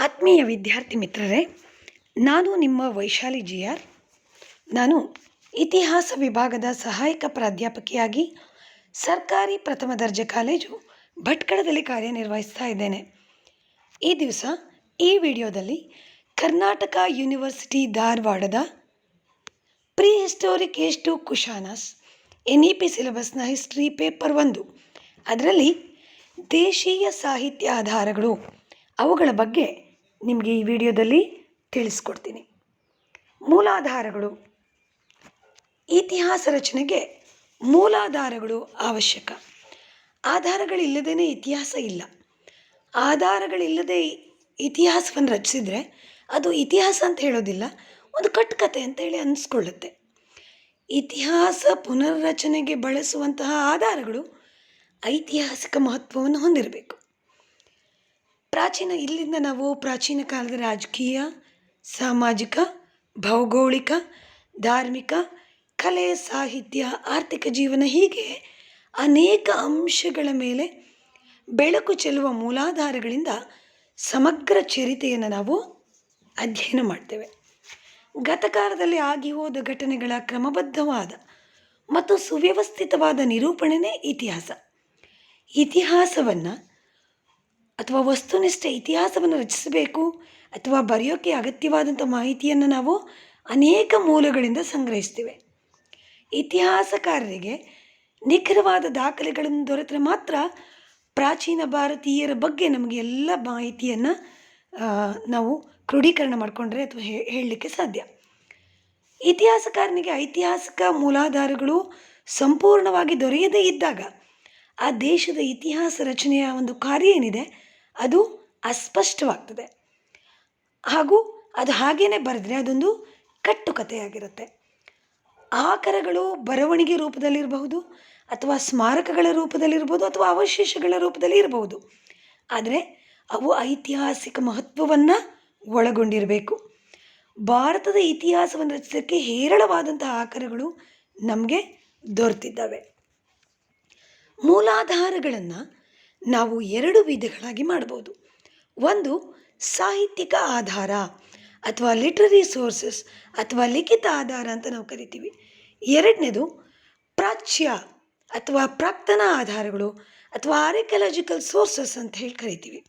ಆತ್ಮೀಯ ವಿದ್ಯಾರ್ಥಿ ಮಿತ್ರರೇ, ನಾನು ನಿಮ್ಮ ವೈಶಾಲಿ GR. ನಾನು ಇತಿಹಾಸ ವಿಭಾಗದ ಸಹಾಯಕ ಪ್ರಾಧ್ಯಾಪಕಿಯಾಗಿ ಸರ್ಕಾರಿ ಪ್ರಥಮ ದರ್ಜೆ ಕಾಲೇಜು ಭಟ್ಕಳದಲ್ಲಿ ಕಾರ್ಯನಿರ್ವಹಿಸ್ತಾ ಇದ್ದೇನೆ. ಈ ದಿವಸ ಈ ವಿಡಿಯೋದಲ್ಲಿ ಕರ್ನಾಟಕ ಯೂನಿವರ್ಸಿಟಿ ಧಾರವಾಡದ pre historic age to Kushanas NEP ಸಿಲೆಬಸ್ನ ಹಿಸ್ಟ್ರಿ ಪೇಪರ್ 1 ಅದರಲ್ಲಿ ದೇಶೀಯ ಸಾಹಿತ್ಯ ಆಧಾರಗಳು ಅವುಗಳ ಬಗ್ಗೆ ನಿಮಗೆ ಈ ವಿಡಿಯೋದಲ್ಲಿ ತಿಳಿಸ್ಕೊಡ್ತೀನಿ. ಮೂಲಾಧಾರಗಳು. ಇತಿಹಾಸ ರಚನೆಗೆ ಮೂಲಾಧಾರಗಳು ಅವಶ್ಯಕ. ಆಧಾರಗಳಿಲ್ಲದೇ ಇತಿಹಾಸ ಇಲ್ಲ. ಆಧಾರಗಳಿಲ್ಲದೆ ಇತಿಹಾಸವನ್ನು ರಚಿಸಿದರೆ ಅದು ಇತಿಹಾಸ ಅಂತ ಹೇಳೋದಿಲ್ಲ, ಒಂದು ಕಟ್ಟುಕತೆ ಅಂತೇಳಿ ಅನ್ನಿಸ್ಕೊಳ್ಳುತ್ತೆ. ಇತಿಹಾಸ ಪುನರ್ರಚನೆಗೆ ಬಳಸುವಂತಹ ಆಧಾರಗಳು ಐತಿಹಾಸಿಕ ಮಹತ್ವವನ್ನು ಹೊಂದಿರಬೇಕು. ಇಲ್ಲಿಂದ ನಾವು ಪ್ರಾಚೀನ ಕಾಲದ ರಾಜಕೀಯ, ಸಾಮಾಜಿಕ, ಭೌಗೋಳಿಕ, ಧಾರ್ಮಿಕ, ಕಲೆ, ಸಾಹಿತ್ಯ, ಆರ್ಥಿಕ ಜೀವನ ಹೀಗೆ ಅನೇಕ ಅಂಶಗಳ ಮೇಲೆ ಬೆಳಕು ಚೆಲ್ಲುವ ಮೂಲಾಧಾರಗಳಿಂದ ಸಮಗ್ರ ಚರಿತೆಯನ್ನು ನಾವು ಅಧ್ಯಯನ ಮಾಡ್ತೇವೆ. ಗತಕಾಲದಲ್ಲಿ ಆಗಿ ಹೋದ ಘಟನೆಗಳ ಕ್ರಮಬದ್ಧವಾದ ಮತ್ತು ಸುವ್ಯವಸ್ಥಿತವಾದ ನಿರೂಪಣೆಯೇ ಇತಿಹಾಸ. ಇತಿಹಾಸವನ್ನು ಅಥವಾ ವಸ್ತುನಿಷ್ಠ ಇತಿಹಾಸವನ್ನು ರಚಿಸಬೇಕು ಅಥವಾ ಬರೆಯೋಕ್ಕೆ ಅಗತ್ಯವಾದಂಥ ಮಾಹಿತಿಯನ್ನು ನಾವು ಅನೇಕ ಮೂಲಗಳಿಂದ ಸಂಗ್ರಹಿಸ್ತೇವೆ. ಇತಿಹಾಸಕಾರರಿಗೆ ನಿಖರವಾದ ದಾಖಲೆಗಳನ್ನು ದೊರೆತರೆ ಮಾತ್ರ ಪ್ರಾಚೀನ ಭಾರತೀಯರ ಬಗ್ಗೆ ನಮಗೆ ಎಲ್ಲ ಮಾಹಿತಿಯನ್ನು ನಾವು ಕ್ರೋಢೀಕರಣ ಮಾಡಿಕೊಂಡ್ರೆ ಅಥವಾ ಹೇಳಲಿಕ್ಕೆ ಸಾಧ್ಯ. ಇತಿಹಾಸಕಾರನಿಗೆ ಐತಿಹಾಸಿಕ ಮೂಲಾಧಾರಗಳು ಸಂಪೂರ್ಣವಾಗಿ ದೊರೆಯದೇ ಇದ್ದಾಗ ಆ ದೇಶದ ಇತಿಹಾಸ ರಚನೆಯ ಒಂದು ಕಾರ್ಯ ಏನಿದೆ ಅದು ಅಸ್ಪಷ್ಟವಾಗ್ತದೆ. ಹಾಗೂ ಅದು ಹಾಗೇ ಬರೆದ್ರೆ ಅದೊಂದು ಕಟ್ಟುಕತೆಯಾಗಿರುತ್ತೆ. ಆಕರಗಳು ಬರವಣಿಗೆ ರೂಪದಲ್ಲಿರಬಹುದು, ಅಥವಾ ಸ್ಮಾರಕಗಳ ರೂಪದಲ್ಲಿರ್ಬೋದು, ಅಥವಾ ಅವಶೇಷಗಳ ರೂಪದಲ್ಲಿ ಇರಬಹುದು. ಆದರೆ ಅವು ಐತಿಹಾಸಿಕ ಮಹತ್ವವನ್ನು ಒಳಗೊಂಡಿರಬೇಕು. ಭಾರತದ ಇತಿಹಾಸವನ್ನು ರಚಿಸೋಕ್ಕೆ ಹೇರಳವಾದಂತಹ ಆಕರಗಳು ನಮಗೆ ದೊರೆತಿದ್ದಾವೆ. ಮೂಲಾಧಾರಗಳನ್ನು ನಾವು 2 ವಿಧಗಳಾಗಿ ಮಾಡ್ಬೋದು. ಒಂದು ಸಾಹಿತ್ಯಿಕ ಆಧಾರ ಅಥವಾ ಲಿಟ್ರರಿ ಸೋರ್ಸಸ್ ಅಥವಾ ಲಿಖಿತ ಆಧಾರ ಅಂತ ನಾವು ಕರಿತೀವಿ. ಎರಡನೇದು ಪ್ರಾಚ್ಯ ಅಥವಾ ಪ್ರಾಕ್ತನ ಆಧಾರಗಳು ಅಥವಾ ಆರ್ಕಿಯಾಲಜಿಕಲ್ ಸೋರ್ಸಸ್ ಅಂತ ಹೇಳಿ ಕರಿತೀವಿ.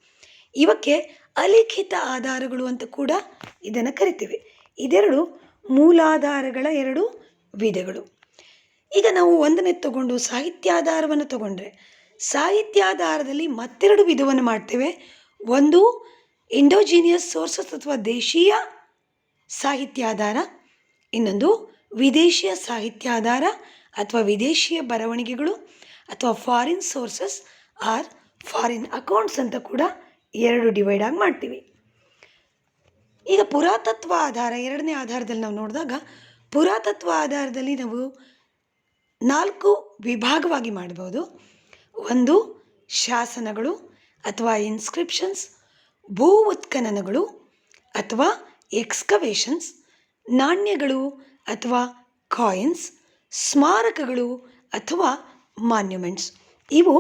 ಇವಕ್ಕೆ ಅಲಿಖಿತ ಆಧಾರಗಳು ಅಂತ ಕೂಡ ಇದನ್ನು ಕರಿತೀವಿ. ಇದೆರಡು ಮೂಲಾಧಾರಗಳ 2 ವಿಧಗಳು. ಈಗ ನಾವು ಒಂದನೇ ತಗೊಂಡು ಸಾಹಿತ್ಯಾಧಾರವನ್ನು ತಗೊಂಡ್ರೆ, ಸಾಹಿತ್ಯಾಧಾರದಲ್ಲಿ ಮತ್ತೆರಡು ವಿಧವನ್ನು ಮಾಡ್ತೇವೆ. ಒಂದು ಇಂಡೋಜಿನಿಯಸ್ ಸೋರ್ಸಸ್ ಅಥವಾ ದೇಶೀಯ ಸಾಹಿತ್ಯಾಧಾರ, ಇನ್ನೊಂದು ವಿದೇಶಿಯ ಸಾಹಿತ್ಯಾಧಾರ ಅಥವಾ ವಿದೇಶಿಯ ಬರವಣಿಗೆಗಳು ಅಥವಾ foreign sources or foreign accounts ಅಂತ ಕೂಡ 2 ಡಿವೈಡ್ ಆಗಿ ಮಾಡ್ತೀವಿ. ಈಗ ಪುರಾತತ್ವ ಆಧಾರ, 2ನೇ ಆಧಾರದಲ್ಲಿ ನಾವು ನೋಡಿದಾಗ ಪುರಾತತ್ವ ಆಧಾರದಲ್ಲಿ ನಾವು 4 ವಿಭಾಗವಾಗಿ ಮಾಡ್ಬೋದು. ಒಂದು ಶಾಸನಗಳು ಅಥವಾ ಇನ್ಸ್ಕ್ರಿಪ್ಷನ್ಸ್, ಭೂ ಉತ್ಖನನಗಳು ಅಥವಾ ಎಕ್ಸ್ಕವೇಷನ್ಸ್, ನಾಣ್ಯಗಳು ಅಥವಾ ಕಾಯಿನ್ಸ್, ಸ್ಮಾರಕಗಳು ಅಥವಾ ಮಾನ್ಯುಮೆಂಟ್ಸ್. ಇವು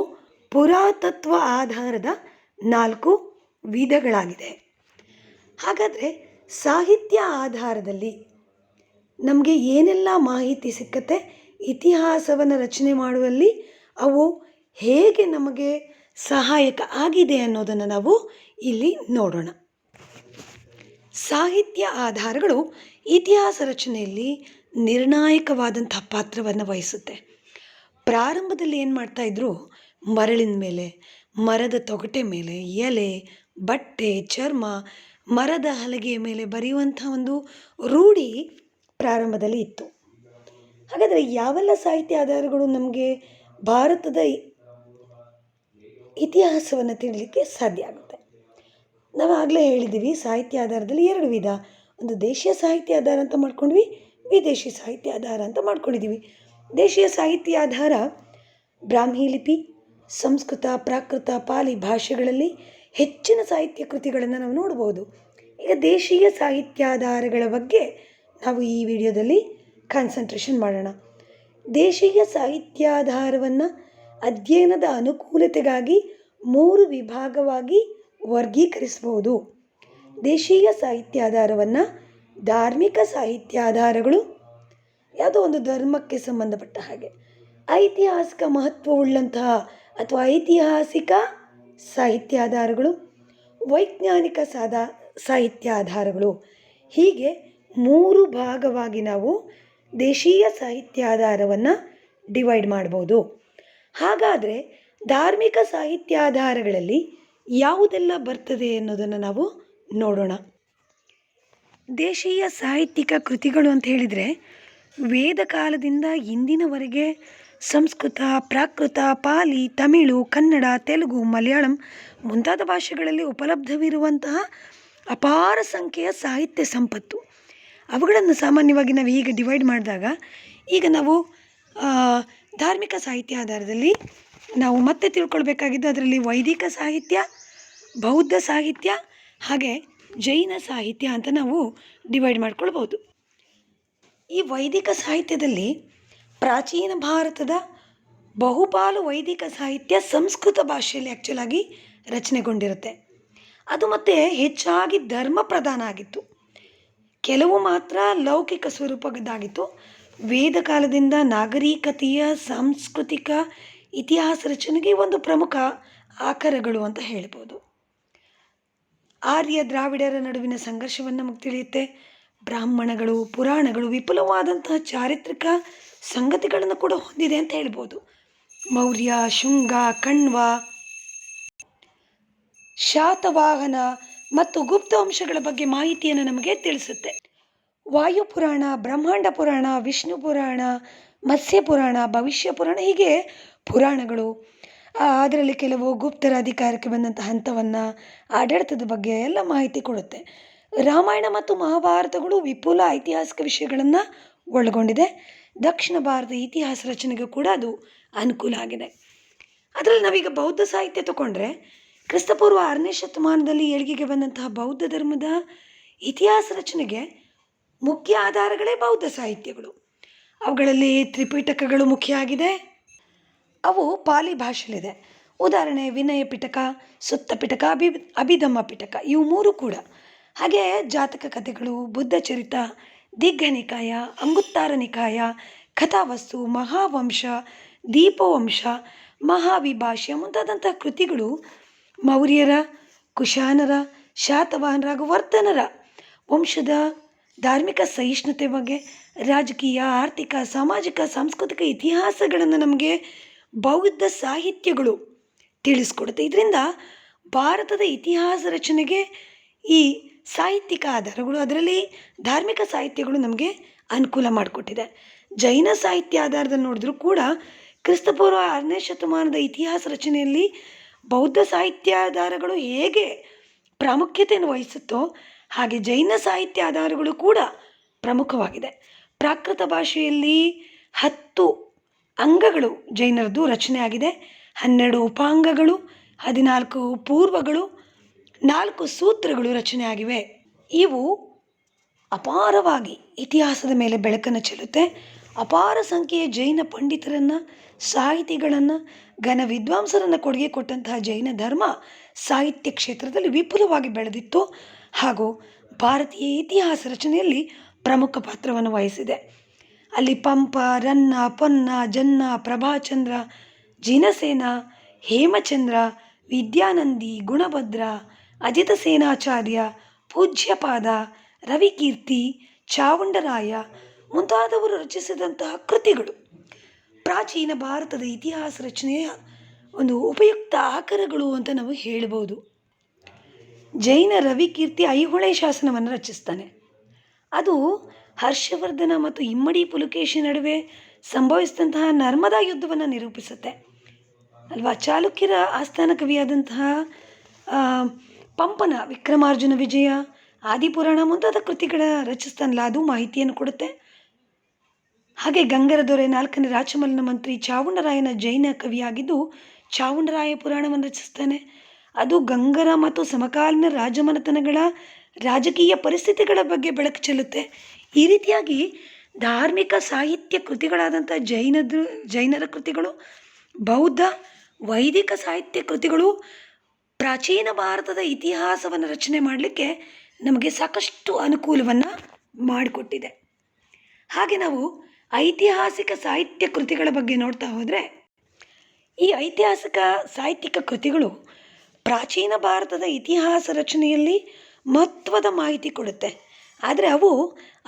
ಪುರಾತತ್ವ ಆಧಾರದ 4 ವಿಧಗಳಾಗಿದೆ. ಹಾಗಾದರೆ ಸಾಹಿತ್ಯ ಆಧಾರದಲ್ಲಿ ನಮಗೆ ಏನೆಲ್ಲ ಮಾಹಿತಿ ಸಿಕ್ಕತ್ತೆ, ಇತಿಹಾಸವನ್ನು ರಚನೆ ಮಾಡುವಲ್ಲಿ ಅವು ಹೇಗೆ ನಮಗೆ ಸಹಾಯಕ ಆಗಿದೆ ಅನ್ನೋದನ್ನು ನಾವು ಇಲ್ಲಿ ನೋಡೋಣ. ಸಾಹಿತ್ಯ ಆಧಾರಗಳು ಇತಿಹಾಸ ರಚನೆಯಲ್ಲಿ ನಿರ್ಣಾಯಕವಾದಂಥ ಪಾತ್ರವನ್ನು ವಹಿಸುತ್ತೆ. ಪ್ರಾರಂಭದಲ್ಲಿ ಏನು ಮಾಡ್ತಾಯಿದ್ರು, ಮರಳಿನ ಮೇಲೆ, ಮರದ ತೊಗಟೆ ಮೇಲೆ, ಎಲೆ, ಬಟ್ಟೆ, ಚರ್ಮ, ಮರದ ಹಲಗೆಯ ಮೇಲೆ ಬರೆಯುವಂಥ ಒಂದು ರೂಢಿ ಪ್ರಾರಂಭದಲ್ಲಿ ಇತ್ತು. ಹಾಗಾದರೆ ಯಾವೆಲ್ಲ ಸಾಹಿತ್ಯ ಆಧಾರಗಳು ನಮಗೆ ಭಾರತದ ಇತಿಹಾಸವನ್ನು ತಿಳಿಲಿಕ್ಕೆ ಸಾಧ್ಯ ಆಗುತ್ತೆ? ನಾವು ಆಗಲೇ ಹೇಳಿದ್ದೀವಿ, ಸಾಹಿತ್ಯ ಆಧಾರದಲ್ಲಿ 2 ವಿಧ. ಒಂದು ದೇಶೀಯ ಸಾಹಿತ್ಯ ಆಧಾರ ಅಂತ ಮಾಡ್ಕೊಂಡ್ವಿ, ವಿದೇಶಿ ಸಾಹಿತ್ಯ ಆಧಾರ ಅಂತ ಮಾಡ್ಕೊಂಡಿದ್ದೀವಿ. ದೇಶೀಯ ಸಾಹಿತ್ಯ ಆಧಾರ ಬ್ರಾಹ್ಮಿ ಲಿಪಿ, ಸಂಸ್ಕೃತ, ಪ್ರಾಕೃತ, ಪಾಲಿ ಭಾಷೆಗಳಲ್ಲಿ ಹೆಚ್ಚಿನ ಸಾಹಿತ್ಯ ಕೃತಿಗಳನ್ನು ನಾವು ನೋಡ್ಬೋದು. ಈಗ ದೇಶೀಯ ಸಾಹಿತ್ಯಾಧಾರಗಳ ಬಗ್ಗೆ ನಾವು ಈ ವಿಡಿಯೋದಲ್ಲಿ ಕಾನ್ಸಂಟ್ರೇಷನ್ ಮಾಡೋಣ. ದೇಶೀಯ ಸಾಹಿತ್ಯಾಧಾರವನ್ನು ಅಧ್ಯಯನದ ಅನುಕೂಲತೆಗಾಗಿ 3 ವಿಭಾಗವಾಗಿ ವರ್ಗೀಕರಿಸಬಹುದು. ದೇಶೀಯ ಸಾಹಿತ್ಯಾಧಾರವನ್ನು ಧಾರ್ಮಿಕ ಸಾಹಿತ್ಯಾಧಾರಗಳು, ಯಾವುದೋ ಒಂದು ಧರ್ಮಕ್ಕೆ ಸಂಬಂಧಪಟ್ಟ ಹಾಗೆ, ಐತಿಹಾಸಿಕ ಮಹತ್ವವುಳ್ಳಂತಹ ಅಥವಾ ಐತಿಹಾಸಿಕ ಸಾಹಿತ್ಯಾಧಾರಗಳು, ವೈಜ್ಞಾನಿಕ ಸಾಹಿತ್ಯಾಧಾರಗಳು, ಹೀಗೆ 3 ಭಾಗವಾಗಿ ನಾವು ದೇಶೀಯ ಸಾಹಿತ್ಯಾಧಾರವನ್ನು ಡಿವೈಡ್ ಮಾಡ್ಬೋದು. ಹಾಗಾದರೆ ಧಾರ್ಮಿಕ ಸಾಹಿತ್ಯಾಧಾರಗಳಲ್ಲಿ ಯಾವುದೆಲ್ಲ ಬರ್ತದೆ ಅನ್ನೋದನ್ನು ನಾವು ನೋಡೋಣ. ದೇಶೀಯ ಸಾಹಿತ್ಯಿಕ ಕೃತಿಗಳು ಅಂತ ಹೇಳಿದರೆ ವೇದ ಕಾಲದಿಂದ ಇಂದಿನವರೆಗೆ ಸಂಸ್ಕೃತ, ಪ್ರಾಕೃತ, ಪಾಲಿ, ತಮಿಳು, ಕನ್ನಡ, ತೆಲುಗು, ಮಲಯಾಳಂ ಮುಂತಾದ ಭಾಷೆಗಳಲ್ಲಿ ಉಪಲಬ್ಧವಿರುವಂತಹ ಅಪಾರ ಸಂಖ್ಯೆಯ ಸಾಹಿತ್ಯ ಸಂಪತ್ತು. ಅವುಗಳನ್ನು ಸಾಮಾನ್ಯವಾಗಿ ನಾವು ಹೀಗೆ ಡಿವೈಡ್ ಮಾಡಿದಾಗ, ಈಗ ನಾವು ಧಾರ್ಮಿಕ ಸಾಹಿತ್ಯ ಆಧಾರದಲ್ಲಿ ನಾವು ಮತ್ತೆ ತಿಳ್ಕೊಳ್ಬೇಕಾಗಿದ್ದು ಅದರಲ್ಲಿ ವೈದಿಕ ಸಾಹಿತ್ಯ, ಬೌದ್ಧ ಸಾಹಿತ್ಯ ಹಾಗೆ ಜೈನ ಸಾಹಿತ್ಯ ಅಂತ ನಾವು ಡಿವೈಡ್ ಮಾಡ್ಕೊಳ್ಬೋದು. ಈ ವೈದಿಕ ಸಾಹಿತ್ಯದಲ್ಲಿ ಪ್ರಾಚೀನ ಭಾರತದ ಬಹುಪಾಲು ವೈದಿಕ ಸಾಹಿತ್ಯ ಸಂಸ್ಕೃತ ಭಾಷೆಯಲ್ಲಿ ಆ್ಯಕ್ಚುಲಾಗಿ ರಚನೆಗೊಂಡಿರುತ್ತೆ. ಅದು ಮತ್ತು ಹೆಚ್ಚಾಗಿ ಧರ್ಮ ಪ್ರಧಾನ ಆಗಿತ್ತು. ಕೆಲವು ಮಾತ್ರ ಲೌಕಿಕ ಸ್ವರೂಪದ್ದಾಗಿತ್ತು. ವೇದ ಕಾಲದಿಂದ ನಾಗರಿಕತೆಯ ಸಾಂಸ್ಕೃತಿಕ ಇತಿಹಾಸ ರಚನೆಗೆ ಒಂದು ಪ್ರಮುಖ ಆಕರಗಳು ಅಂತ ಹೇಳ್ಬೋದು. ಆರ್ಯ ದ್ರಾವಿಡರ ನಡುವಿನ ಸಂಘರ್ಷವನ್ನು ನಮಗೆ ತಿಳಿಯುತ್ತೆ. ಬ್ರಾಹ್ಮಣಗಳು, ಪುರಾಣಗಳು ವಿಪುಲವಾದಂತಹ ಚಾರಿತ್ರಿಕ ಸಂಗತಿಗಳನ್ನು ಕೂಡ ಹೊಂದಿದೆ ಅಂತ ಹೇಳ್ಬೋದು. ಮೌರ್ಯ, ಶುಂಗ, ಕಣ್ವ, ಶಾತವಾಹನ ಮತ್ತು ಗುಪ್ತ ವಂಶಗಳ ಬಗ್ಗೆ ಮಾಹಿತಿಯನ್ನು ನಮಗೆ ತಿಳಿಸುತ್ತೆ. ವಾಯುಪುರಾಣ, ಬ್ರಹ್ಮಾಂಡ ಪುರಾಣ, ವಿಷ್ಣು ಪುರಾಣ, ಮತ್ಸ್ಯ ಪುರಾಣ, ಭವಿಷ್ಯ ಪುರಾಣ, ಹೀಗೆ ಪುರಾಣಗಳು, ಅದರಲ್ಲಿ ಕೆಲವು ಗುಪ್ತರ ಅಧಿಕಾರಕ್ಕೆ ಬಂದಂಥ ಹಂತವನ್ನು, ಆಡಳಿತದ ಬಗ್ಗೆ ಎಲ್ಲ ಮಾಹಿತಿ ಕೊಡುತ್ತೆ. ರಾಮಾಯಣ ಮತ್ತು ಮಹಾಭಾರತಗಳು ವಿಪುಲ ಐತಿಹಾಸಿಕ ವಿಷಯಗಳನ್ನು ಒಳಗೊಂಡಿದೆ. ದಕ್ಷಿಣ ಭಾರತ ಇತಿಹಾಸ ರಚನೆಗೂ ಕೂಡ ಅದು ಅನುಕೂಲ ಆಗಿದೆ. ಅದರಲ್ಲಿ ನಾವೀಗ ಬೌದ್ಧ ಸಾಹಿತ್ಯ ತಗೊಂಡ್ರೆ ಕ್ರಿಸ್ತಪೂರ್ವ 6ನೇ ಶತಮಾನದಲ್ಲಿ ಏಳಿಗೆಗೆ ಬಂದಂತಹ ಬೌದ್ಧ ಧರ್ಮದ ಇತಿಹಾಸ ರಚನೆಗೆ ಮುಖ್ಯ ಆಧಾರಗಳೇ ಬೌದ್ಧ ಸಾಹಿತ್ಯಗಳು. ಅವುಗಳಲ್ಲಿ ತ್ರಿಪಿಟಕಗಳು ಮುಖ್ಯ ಆಗಿದೆ. ಅವು ಪಾಲಿ ಭಾಷೆಯಲ್ಲಿದೆ. ಉದಾಹರಣೆ ವಿನಯ ಪಿಟಕ, ಸುತ್ತ ಪಿಟಕ, ಅಭಿಧಮ್ಮ ಪಿಟಕ, ಇವು 3 ಕೂಡ. ಹಾಗೆ ಜಾತಕ ಕಥೆಗಳು, ಬುದ್ಧ ಚರಿತ, ದಿಗ್ಗನಿಕಾಯ, ಅಂಗುತ್ತಾರ ನಿಕಾಯ, ಕಥಾವಸ್ತು, ಮಹಾವಂಶ, ದೀಪವಂಶ, ಮಹಾವಿಭಾಷ್ಯ ಮುಂತಾದಂಥ ಕೃತಿಗಳು ಮೌರ್ಯರ, ಕುಶಾನರ, ಶಾತವಾಹನರ ಹಾಗೂ ವರ್ಧನರ ವಂಶದ ಧಾರ್ಮಿಕ ಸಹಿಷ್ಣುತೆ ಬಗ್ಗೆ, ರಾಜಕೀಯ, ಆರ್ಥಿಕ, ಸಾಮಾಜಿಕ, ಸಾಂಸ್ಕೃತಿಕ ಇತಿಹಾಸಗಳನ್ನು ನಮಗೆ ಬೌದ್ಧ ಸಾಹಿತ್ಯಗಳು ತಿಳಿಸ್ಕೊಡುತ್ತೆ. ಇದರಿಂದ ಭಾರತದ ಇತಿಹಾಸ ರಚನೆಗೆ ಈ ಸಾಹಿತ್ಯಿಕ ಆಧಾರಗಳು, ಅದರಲ್ಲಿ ಧಾರ್ಮಿಕ ಸಾಹಿತ್ಯಗಳು ನಮಗೆ ಅನುಕೂಲ ಮಾಡಿಕೊಟ್ಟಿದೆ. ಜೈನ ಸಾಹಿತ್ಯ ಆಧಾರದಲ್ಲಿ ನೋಡಿದ್ರೂ ಕೂಡ ಕ್ರಿಸ್ತಪೂರ್ವ 6ನೇ ಶತಮಾನದ ಇತಿಹಾಸ ರಚನೆಯಲ್ಲಿ ಬೌದ್ಧ ಸಾಹಿತ್ಯಾಧಾರಗಳು ಹೇಗೆ ಪ್ರಾಮುಖ್ಯತೆಯನ್ನು ವಹಿಸುತ್ತೋ ಹಾಗೆ ಜೈನ ಸಾಹಿತ್ಯ ಆಧಾರಗಳು ಕೂಡ ಪ್ರಮುಖವಾಗಿದೆ. ಪ್ರಾಕೃತ ಭಾಷೆಯಲ್ಲಿ 10 ಅಂಗಗಳು ಜೈನರದ್ದು ರಚನೆ ಆಗಿದೆ. 12 ಉಪಾಂಗಗಳು, 14 ಪೂರ್ವಗಳು, 4 ಸೂತ್ರಗಳು ರಚನೆ ಆಗಿವೆ. ಇವು ಅಪಾರವಾಗಿ ಇತಿಹಾಸದ ಮೇಲೆ ಬೆಳಕನ್ನು ಚೆಲ್ಲುತ್ತೆ. ಅಪಾರ ಸಂಖ್ಯೆಯ ಜೈನ ಪಂಡಿತರನ್ನು, ಸಾಹಿತಿಗಳನ್ನು, ಘನ ವಿದ್ವಾಂಸರನ್ನು ಕೊಡುಗೆ ಕೊಟ್ಟಂತಹ ಜೈನ ಧರ್ಮ ಸಾಹಿತ್ಯ ಕ್ಷೇತ್ರದಲ್ಲಿ ವಿಪುಲವಾಗಿ ಬೆಳೆದಿತ್ತು ಹಾಗೂ ಭಾರತೀಯ ಇತಿಹಾಸ ರಚನೆಯಲ್ಲಿ ಪ್ರಮುಖ ಪಾತ್ರವನ್ನು ವಹಿಸಿದೆ. ಅಲ್ಲಿ ಪಂಪ, ರನ್ನ, ಪೊನ್ನ, ಜನ್ನ, ಪ್ರಭಾಚಂದ್ರ, ಜಿನಸೇನ, ಹೇಮಚಂದ್ರ, ವಿದ್ಯಾನಂದಿ, ಗುಣಭದ್ರ, ಅಜಿತ ಸೇನಾಚಾರ್ಯ, ಪೂಜ್ಯಪಾದ, ರವಿಕೀರ್ತಿ, ಚಾವುಂಡರಾಯ ಮುಂತಾದವರು ರಚಿಸಿದಂತಹ ಕೃತಿಗಳು ಪ್ರಾಚೀನ ಭಾರತದ ಇತಿಹಾಸ ರಚನೆಯ ಒಂದು ಉಪಯುಕ್ತ ಆಕರಗಳು ಅಂತ ನಾವು ಹೇಳ್ಬೋದು. ಜೈನ ರವಿಕೀರ್ತಿ ಐಹೊಳೆ ಶಾಸನವನ್ನು ರಚಿಸ್ತಾನೆ. ಅದು ಹರ್ಷವರ್ಧನ ಮತ್ತು ಇಮ್ಮಡಿ ಪುಲಕೇಶಿ ನಡುವೆ ಸಂಭವಿಸಿದಂತಹ ನರ್ಮದಾ ಯುದ್ಧವನ್ನು ನಿರೂಪಿಸುತ್ತೆ ಅಲ್ವಾ. ಚಾಲುಕ್ಯರ ಆಸ್ಥಾನ ಕವಿಯಾದಂತಹ ಪಂಪನ ವಿಕ್ರಮಾರ್ಜುನ ವಿಜಯ, ಆದಿಪುರಾಣ ಮುಂತಾದ ಕೃತಿಗಳ ರಚಿಸ್ತಾನಲ್ಲ, ಅದು ಮಾಹಿತಿಯನ್ನು ಕೊಡುತ್ತೆ. ಹಾಗೆ ಗಂಗರ ದೊರೆ 4ನೇ ರಾಚಮಲ್ಲನ ಮಂತ್ರಿ ಚಾವುಂಡರಾಯನ ಜೈನ ಕವಿಯಾಗಿದ್ದು ಚಾವುಂಡರಾಯ ಪುರಾಣವನ್ನು ರಚಿಸ್ತಾನೆ. ಅದು ಗಂಗರ ಮತ್ತು ಸಮಕಾಲೀನ ರಾಜಮನೆತನಗಳ ರಾಜಕೀಯ ಪರಿಸ್ಥಿತಿಗಳ ಬಗ್ಗೆ ಬೆಳಕು ಚೆಲ್ಲುತ್ತೆ. ಈ ರೀತಿಯಾಗಿ ಧಾರ್ಮಿಕ ಸಾಹಿತ್ಯ ಕೃತಿಗಳಾದಂಥ ಜೈನರ ಕೃತಿಗಳು, ಬೌದ್ಧ, ವೈದಿಕ ಸಾಹಿತ್ಯ ಕೃತಿಗಳು ಪ್ರಾಚೀನ ಭಾರತದ ಇತಿಹಾಸವನ್ನು ರಚನೆ ಮಾಡಲಿಕ್ಕೆ ನಮಗೆ ಸಾಕಷ್ಟು ಅನುಕೂಲವನ್ನು ಮಾಡಿಕೊಟ್ಟಿದೆ. ಹಾಗೆ ನಾವು ಐತಿಹಾಸಿಕ ಸಾಹಿತ್ಯ ಕೃತಿಗಳ ಬಗ್ಗೆ ನೋಡ್ತಾ ಹೋದರೆ, ಈ ಐತಿಹಾಸಿಕ ಸಾಹಿತ್ಯಿಕ ಕೃತಿಗಳು ಪ್ರಾಚೀನ ಭಾರತದ ಇತಿಹಾಸ ರಚನೆಯಲ್ಲಿ ಮಹತ್ವದ ಮಾಹಿತಿ ಕೊಡುತ್ತೆ. ಆದರೆ ಅವು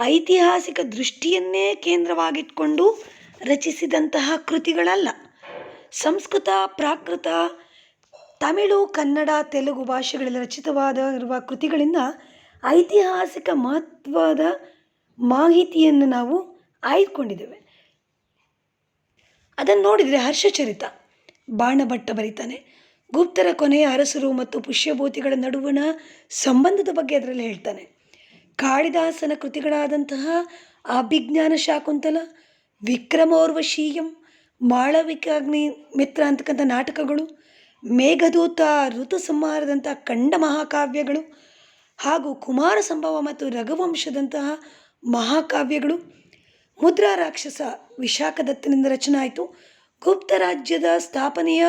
ಐತಿಹಾಸಿಕ ದೃಷ್ಟಿಯನ್ನೇ ಕೇಂದ್ರವಾಗಿಟ್ಕೊಂಡು ರಚಿಸಿದಂತಹ ಕೃತಿಗಳಲ್ಲ. ಸಂಸ್ಕೃತ, ಪ್ರಾಕೃತ, ತಮಿಳು, ಕನ್ನಡ, ತೆಲುಗು ಭಾಷೆಗಳಲ್ಲಿ ರಚಿತವಾಗಿರುವ ಕೃತಿಗಳಿಂದ ಐತಿಹಾಸಿಕ ಮಹತ್ವದ ಮಾಹಿತಿಯನ್ನು ನಾವು ಆಯ್ದುಕೊಂಡಿದ್ದೇವೆ. ಅದನ್ನು ನೋಡಿದರೆ ಹರ್ಷಚರಿತ ಬಾಣಭಟ್ಟ ಬರೀತಾನೆ. ಗುಪ್ತರ ಕೊನೆಯ ಅರಸರು ಮತ್ತು ಪುಷ್ಯಭೂತಿಗಳ ನಡುವಣ ಸಂಬಂಧದ ಬಗ್ಗೆ ಅದರಲ್ಲಿ ಹೇಳ್ತಾನೆ. ಕಾಳಿದಾಸನ ಕೃತಿಗಳಾದಂತಹ ಅಭಿಜ್ಞಾನ ಶಾಕುಂತಲ, ವಿಕ್ರಮೋರ್ವಶೀಯಂ, ಮಾಳವಿಕಾಗ್ನಿ ಮಿತ್ರ ಅಂತಕ್ಕಂಥ ನಾಟಕಗಳು, ಮೇಘದೂತ, ಋತು ಸಂಹಾರದಂತಹ ಖಂಡ ಮಹಾಕಾವ್ಯಗಳು, ಹಾಗೂ ಕುಮಾರ ಸಂಭವ ಮತ್ತು ರಘುವಂಶದಂತಹ ಮಹಾಕಾವ್ಯಗಳು, ಮುದ್ರಾ ರಾಕ್ಷಸ ವಿಶಾಖದತ್ತನಿಂದ ರಚನೆ ಆಯಿತು. ಗುಪ್ತ ರಾಜ್ಯದ ಸ್ಥಾಪನೆಯ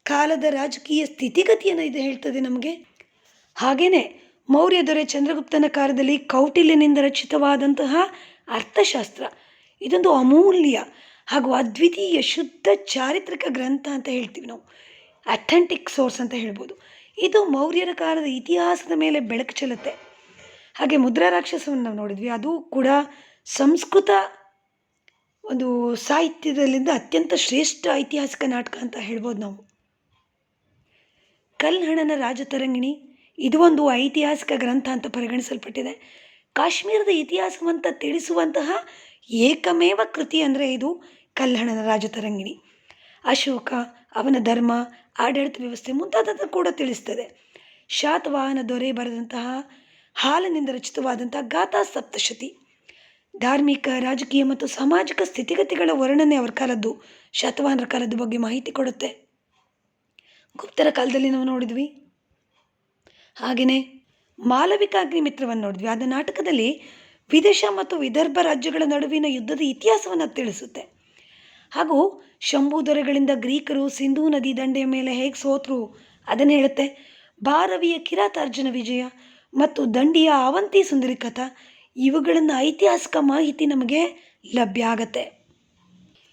ಕಾಲದ ರಾಜಕೀಯ ಸ್ಥಿತಿಗತಿಯನ್ನು ಇದು ಹೇಳ್ತದೆ ನಮಗೆ. ಹಾಗೆಯೇ ಮೌರ್ಯ ದೊರೆ ಚಂದ್ರಗುಪ್ತನ ಕಾಲದಲ್ಲಿ ಕೌಟಿಲ್ಯನಿಂದ ರಚಿತವಾದಂತಹ ಅರ್ಥಶಾಸ್ತ್ರ, ಇದೊಂದು ಅಮೂಲ್ಯ ಹಾಗೂ ಅದ್ವಿತೀಯ ಶುದ್ಧ ಚಾರಿತ್ರಿಕ ಗ್ರಂಥ ಅಂತ ಹೇಳ್ತೀವಿ ನಾವು. ಅಥೆಂಟಿಕ್ ಸೋರ್ಸ್ ಅಂತ ಹೇಳ್ಬೋದು. ಇದು ಮೌರ್ಯರ ಕಾಲದ ಇತಿಹಾಸದ ಮೇಲೆ ಬೆಳಕು ಚೆಲ್ಲುತ್ತೆ. ಹಾಗೆ ಮುದ್ರಾ ರಾಕ್ಷಸವನ್ನು ನಾವು ನೋಡಿದ್ವಿ. ಅದು ಕೂಡ ಸಂಸ್ಕೃತ ಒಂದು ಸಾಹಿತ್ಯದಲ್ಲಿಂದ ಅತ್ಯಂತ ಶ್ರೇಷ್ಠ ಐತಿಹಾಸಿಕ ನಾಟಕ ಅಂತ ಹೇಳ್ಬೋದು ನಾವು. ಕಲ್ಹಣನ ರಾಜತರಂಗಿಣಿ, ಇದು ಒಂದು ಐತಿಹಾಸಿಕ ಗ್ರಂಥ ಅಂತ ಪರಿಗಣಿಸಲ್ಪಟ್ಟಿದೆ. ಕಾಶ್ಮೀರದ ಇತಿಹಾಸವಂತ ತಿಳಿಸುವಂತಹ ಏಕಮೇವ ಕೃತಿ ಅಂದರೆ ಇದು ಕಲ್ಹಣನ ರಾಜತರಂಗಿಣಿ. ಅಶೋಕ, ಅವನ ಧರ್ಮ, ಆಡಳಿತ ವ್ಯವಸ್ಥೆ ಮುಂತಾದನ್ನು ಕೂಡ ತಿಳಿಸ್ತದೆ. ಶಾತವಾಹನ ದೊರೆ ಬರೆದಂತಹ ಹಾಲಿನಿಂದ ರಚಿತವಾದಂತಹ ಗಾಥಾ ಸಪ್ತಶತಿ, ಧಾರ್ಮಿಕ, ರಾಜಕೀಯ ಮತ್ತು ಸಾಮಾಜಿಕ ಸ್ಥಿತಿಗತಿಗಳ ವರ್ಣನೆ ಅವರ ಕಾಲದ್ದು, ಶಾತವಾಹನರ ಕಾಲದ ಬಗ್ಗೆ ಮಾಹಿತಿ ಕೊಡುತ್ತೆ. ಗುಪ್ತರ ಕಾಲದಲ್ಲಿ ನಾವು ನೋಡಿದ್ವಿ. ಹಾಗೆಯೇ ಮಾಲವಿಕಾಗ್ನಿ ಮಿತ್ರವನ್ನು ನೋಡಿದ್ವಿ. ಆದ ನಾಟಕದಲ್ಲಿ ವಿದೇಶ ಮತ್ತು ವಿದರ್ಭ ರಾಜ್ಯಗಳ ನಡುವಿನ ಯುದ್ಧದ ಇತಿಹಾಸವನ್ನು ತಿಳಿಸುತ್ತೆ. ಹಾಗೂ ಶಂಭು ದೊರೆಗಳಿಂದ ಗ್ರೀಕರು ಸಿಂಧೂ ನದಿ ದಂಡೆಯ ಮೇಲೆ ಹೇಗೆ ಸೋತರು ಅದನ್ನು ಹೇಳುತ್ತೆ. ಭಾರವಿಯ ಕಿರಾತಾರ್ಜುನ ವಿಜಯ ಮತ್ತು ದಂಡಿಯ ಅವಂತಿ ಸುಂದರಿ ಕಥಾ, ಇವುಗಳನ್ನು ಐತಿಹಾಸಿಕ ಮಾಹಿತಿ ನಮಗೆ ಲಭ್ಯ ಆಗತ್ತೆ.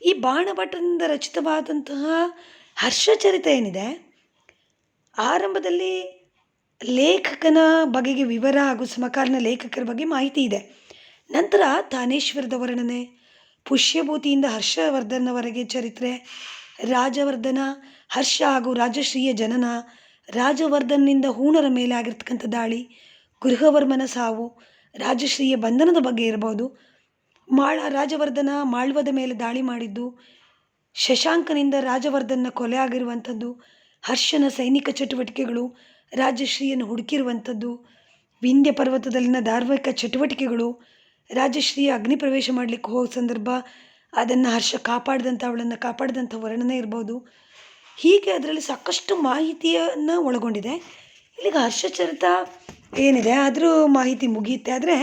ಈ ಬಾಣಭಟ್ಟನಿಂದ ರಚಿತವಾದಂತಹ ಹರ್ಷಚರಿತ ಏನಿದೆ, ಆರಂಭದಲ್ಲಿ ಲೇಖಕನ ಬಗೆಗೆ ವಿವರ ಹಾಗೂ ಸಮಕಾಲೀನ ಲೇಖಕರ ಬಗ್ಗೆ ಮಾಹಿತಿ ಇದೆ. ನಂತರ ತಾನೇಶ್ವರದ ವರ್ಣನೆ, ಪುಷ್ಯಭೂತಿಯಿಂದ ಹರ್ಷವರ್ಧನವರೆಗೆ ಚರಿತ್ರೆ, ರಾಜವರ್ಧನ, ಹರ್ಷ ಹಾಗೂ ರಾಜಶ್ರೀಯ ಜನನ, ರಾಜವರ್ಧನ್ನಿಂದ ಹೂಣರ ಮೇಲೆ ಆಗಿರ್ತಕ್ಕಂಥ ದಾಳಿ, ಗೃಹವರ್ಮನ ಸಾವು, ರಾಜಶ್ರೀಯ ಬಂಧನದ ಬಗ್ಗೆ ಇರ್ಬೋದು, ರಾಜವರ್ಧನ ಮಾಳ್ವದ ಮೇಲೆ ದಾಳಿ ಮಾಡಿದ್ದು, ಶಶಾಂಕನಿಂದ ರಾಜವರ್ಧನ ಕೊಲೆ ಆಗಿರುವಂಥದ್ದು, ಹರ್ಷನ ಸೈನಿಕ ಚಟುವಟಿಕೆಗಳು, ರಾಜಶ್ರೀಯನ್ನು ಹುಡುಕಿರುವಂಥದ್ದು, ವಿಂಧ್ಯ ಪರ್ವತದಲ್ಲಿನ ಧಾರ್ಮಿಕ ಚಟುವಟಿಕೆಗಳು, ರಾಜಶ್ರೀಯ ಅಗ್ನಿ ಪ್ರವೇಶ ಮಾಡಲಿಕ್ಕೆ ಹೋಗೋ ಸಂದರ್ಭ ಅದನ್ನು ಹರ್ಷ ಅವಳನ್ನು ಕಾಪಾಡಿದಂಥ ವರ್ಣನೆ ಇರ್ಬೋದು. ಹೀಗೆ ಅದರಲ್ಲಿ ಸಾಕಷ್ಟು ಮಾಹಿತಿಯನ್ನು ಒಳಗೊಂಡಿದೆ. ಇಲ್ಲಿಗ ಹರ್ಷಚರಿತ ಏನಿದೆ ಅದರ ಮಾಹಿತಿ ಮುಗಿಯುತ್ತೆ. ಆದರೆ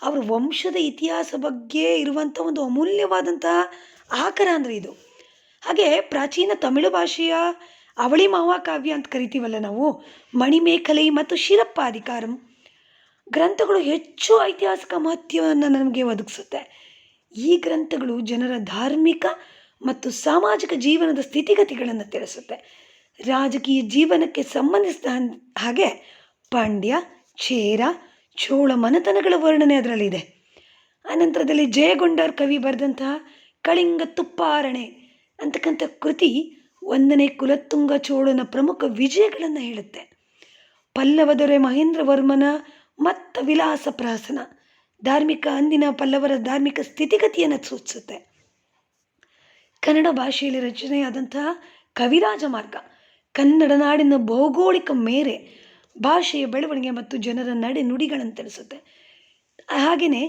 ಅವರ ವಂಶದ ಇತಿಹಾಸ ಬಗ್ಗೆ ಇರುವಂಥ ಒಂದು ಅಮೂಲ್ಯವಾದಂತಹ ಆಕರ ಅಂದರೆ ಇದು. ಹಾಗೆ ಪ್ರಾಚೀನ ತಮಿಳು ಭಾಷೆಯ ಅವಳಿ ಮಹಾಕಾವ್ಯ ಅಂತ ಕರಿತೀವಲ್ಲ ನಾವು, ಮಣಿಮೇಖಲೆ ಮತ್ತು ಶಿರಪ್ಪಾಧಿಕಾರಂ ಗ್ರಂಥಗಳು ಹೆಚ್ಚು ಐತಿಹಾಸಿಕ ಮಹತ್ವವನ್ನು ನಮಗೆ ಒದಗಿಸುತ್ತೆ. ಈ ಗ್ರಂಥಗಳು ಜನರ ಧಾರ್ಮಿಕ ಮತ್ತು ಸಾಮಾಜಿಕ ಜೀವನದ ಸ್ಥಿತಿಗತಿಗಳನ್ನು ತಿಳಿಸುತ್ತೆ. ರಾಜಕೀಯ ಜೀವನಕ್ಕೆ ಸಂಬಂಧಿಸಿದ ಹಾಗೆ ಪಾಂಡ್ಯ, ಚೇರ, ಚೋಳ ಮನೆತನಗಳ ವರ್ಣನೆ ಅದರಲ್ಲಿದೆ. ಅನಂತರದಲ್ಲಿ ಜಯಗೊಂಡರ್ ಕವಿ ಬರೆದಂತಹ ಕಳಿಂಗ ತುಪ್ಪಾರಣೆ ಅಂತಕ್ಕಂಥ ಕೃತಿ 1ನೇ ಕುಲತ್ತುಂಗ ಚೋಳನ ಪ್ರಮುಖ ವಿಜಯಗಳನ್ನು ಹೇಳುತ್ತೆ. ಪಲ್ಲವ ದೊರೆ ಮಹೇಂದ್ರ ವರ್ಮನ ಮತ್ತು ವಿಲಾಸ ಪ್ರಹಸನ ಧಾರ್ಮಿಕ ಅಂದಿನ ಪಲ್ಲವರ ಧಾರ್ಮಿಕ ಸ್ಥಿತಿಗತಿಯನ್ನು ಸೂಚಿಸುತ್ತೆ. ಕನ್ನಡ ಭಾಷೆಯಲ್ಲಿ ರಚನೆಯಾದಂತಹ ಕವಿರಾಜ ಮಾರ್ಗ ಕನ್ನಡ ನಾಡಿನ ಭೌಗೋಳಿಕ ಮೇರೆ, ಭಾಷೆಯ ಬೆಳವಣಿಗೆ ಮತ್ತು ಜನರ ನಡೆ ನುಡಿಗಳನ್ನು ತಿಳಿಸುತ್ತೆ. ಹಾಗೆಯೇ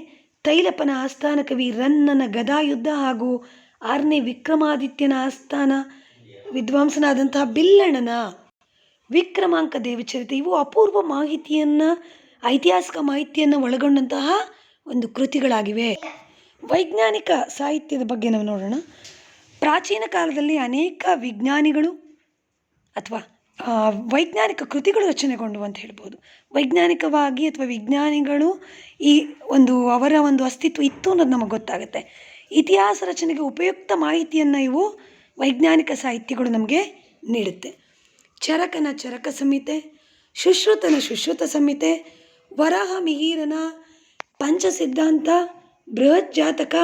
ತೈಲಪ್ಪನ ಆಸ್ಥಾನ ಕವಿ ರನ್ನನ ಗದಾಯುದ್ಧ ಹಾಗೂ 6ನೇ ವಿಕ್ರಮಾದಿತ್ಯನ ಆಸ್ಥಾನ ವಿದ್ವಾಂಸನಾದಂತಹ ಬಿಲ್ಲಣ್ಣನ ವಿಕ್ರಮಾಂಕ ದೇವಚರಿತೆ, ಇವು ಅಪೂರ್ವ ಮಾಹಿತಿಯನ್ನು, ಐತಿಹಾಸಿಕ ಮಾಹಿತಿಯನ್ನು ಒಳಗೊಂಡಂತಹ ಒಂದು ಕೃತಿಗಳಾಗಿವೆ. ವೈಜ್ಞಾನಿಕ ಸಾಹಿತ್ಯದ ಬಗ್ಗೆ ನಾವು ನೋಡೋಣ. ಪ್ರಾಚೀನ ಕಾಲದಲ್ಲಿ ಅನೇಕ ವಿಜ್ಞಾನಿಗಳು ಅಥವಾ ವೈಜ್ಞಾನಿಕ ಕೃತಿಗಳು ರಚನೆಗೊಂಡು ಅಂತ ಹೇಳ್ಬೋದು. ವೈಜ್ಞಾನಿಕವಾಗಿ ಅಥವಾ ವಿಜ್ಞಾನಿಗಳು ಈ ಒಂದು ಅವರ ಒಂದು ಅಸ್ತಿತ್ವ ಇತ್ತು ಅನ್ನೋದು ನಮಗೆ ಗೊತ್ತಾಗುತ್ತೆ. ಇತಿಹಾಸ ರಚನೆಗೆ ಉಪಯುಕ್ತ ಮಾಹಿತಿಯನ್ನು ಇವು ವೈಜ್ಞಾನಿಕ ಸಾಹಿತ್ಯಗಳು ನಮಗೆ ನೀಡುತ್ತೆ. ಚರಕನ ಚರಕ ಸಂಹಿತೆ, ಶುಶ್ರುತನ ಶುಶ್ರುತ ಸಂಹಿತೆ, ವರಾಹ ಮಿಹಿರನ ಪಂಚಸಿದ್ಧಾಂತ, ಬೃಹತ್ ಜಾತಕ,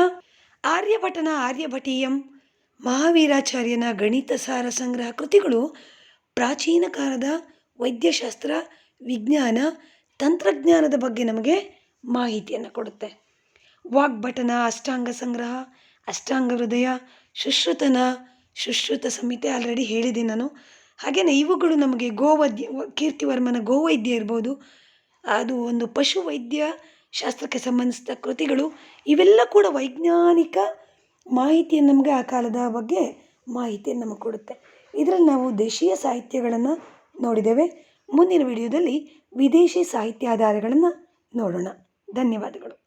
ಆರ್ಯಭಟನ ಆರ್ಯಭಟೀಯಂ, ಮಹಾವೀರಾಚಾರ್ಯನ ಗಣಿತ ಸಾರ ಸಂಗ್ರಹ ಕೃತಿಗಳು ಪ್ರಾಚೀನ ಕಾಲದ ವೈದ್ಯಶಾಸ್ತ್ರ, ವಿಜ್ಞಾನ, ತಂತ್ರಜ್ಞಾನದ ಬಗ್ಗೆ ನಮಗೆ ಮಾಹಿತಿಯನ್ನು ಕೊಡುತ್ತೆ. ವಾಗ್ಭಟನ ಅಷ್ಟಾಂಗ ಸಂಗ್ರಹ, ಅಷ್ಟಾಂಗ ಹೃದಯ, ಶುಶ್ರುತನ ಶುಶ್ರುತ ಸಂಹಿತೆ ಆಲ್ರೆಡಿ ಹೇಳಿದ್ದೀನಿ ನಾನು. ಹಾಗೆಯೇ ಇವುಗಳು ನಮಗೆ ಕೀರ್ತಿವರ್ಮನ ಗೋವೈದ್ಯ ಇರ್ಬೋದು, ಅದು ಒಂದು ಪಶು ವೈದ್ಯ ಶಾಸ್ತ್ರಕ್ಕೆ ಸಂಬಂಧಿಸಿದ ಕೃತಿಗಳು. ಇವೆಲ್ಲ ಕೂಡ ವೈಜ್ಞಾನಿಕ ಮಾಹಿತಿಯನ್ನು ನಮಗೆ ಆ ಕಾಲದ ಬಗ್ಗೆ ಮಾಹಿತಿಯನ್ನು ನಮಗೆ ಕೊಡುತ್ತೆ. ಇದರಲ್ಲಿ ನಾವು ದೇಶೀಯ ಸಾಹಿತ್ಯಗಳನ್ನು ನೋಡಿದ್ದೇವೆ. ಮುಂದಿನ ವಿಡಿಯೋದಲ್ಲಿ ವಿದೇಶಿ ಸಾಹಿತ್ಯಾಧಾರಗಳನ್ನು ನೋಡೋಣ. ಧನ್ಯವಾದಗಳು.